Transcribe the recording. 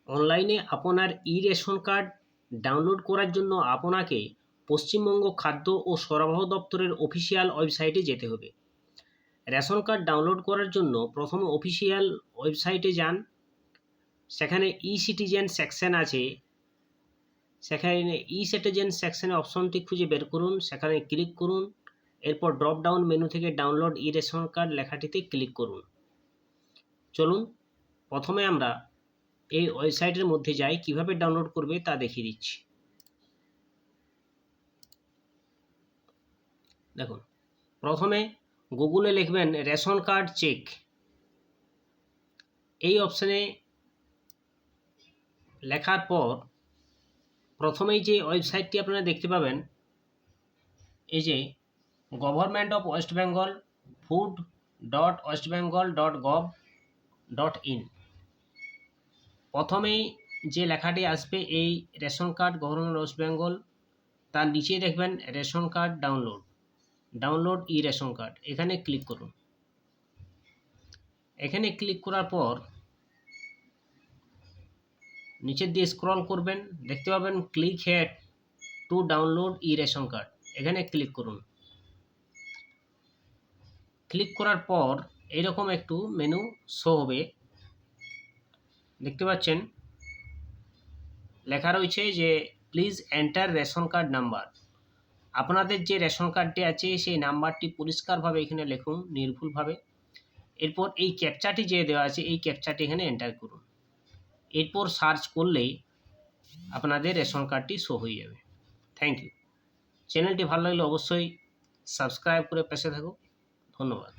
অনলাইনে আপনার ration card download করার জন্য আপনাকে পশ্চিমবঙ্গ খাদ্য ও সরবরাহ দপ্তরের অফিসিয়াল ওয়েবসাইটে যেতে হবে। রেশন কার্ড ডাউনলোড করার জন্য প্রথমে অফিসিয়াল ওয়েবসাইটে যান। সেখানে সিটিজেন সেকশন আছে, সেখানে সিটিজেন সেকশনে অপশনটি খুঁজে বের করুন, সেখানে ক্লিক করুন। এরপর ড্রপ ডাউন মেনু থেকে ডাউনলোড রেশন কার্ড লেখাটিতে ক্লিক করুন। চলুন প্রথমে আমরা এই ওয়েবসাইটের মধ্যে যাই, কিভাবে ডাউনলোড করবে তা দেখিয়ে দিচ্ছি। দেখুন, প্রথমে গুগলে লিখবেন রেশন কার্ড চেক। এই অপশানে লেখার পর প্রথমেই যে ওয়েবসাইটটি আপনারা দেখতে পাবেন, এই যে government of West Bengal food.westbengal.gov.in, প্রথমেই যে লেখাটি আসবে এই ration card government West Bengal, তার নিচে দেখবেন ration card download ration card, এখানে ক্লিক করুন। এখানে ক্লিক করার পর নিচের দিয়ে স্ক্রল করবেন, দেখতে পাবেন click here to download ration card, এখানে ক্লিক করুন। ক্লিক করার পর এইরকম একটু মেনু শো হবে, দেখতে পাচ্ছেন লেখা রয়েছে যে please enter ration card number. আপনাদের যে রেশন কার্ডটি আছে সেই নাম্বারটি পরিষ্কারভাবে এখানে লিখুন, নির্ভুলভাবে। এরপর এই ক্যাপচাটি যে দেওয়া আছে এই ক্যাপচাটি এখানে এন্টার করুন। এরপর সার্চ করলেই আপনাদের রেশন কার্ডটি শো হয়ে যাবে। Thank you. চ্যানেলটি ভালো লাগলে অবশ্যই সাবস্ক্রাইব করে পাশে থাকুন। ধন্যবাদ।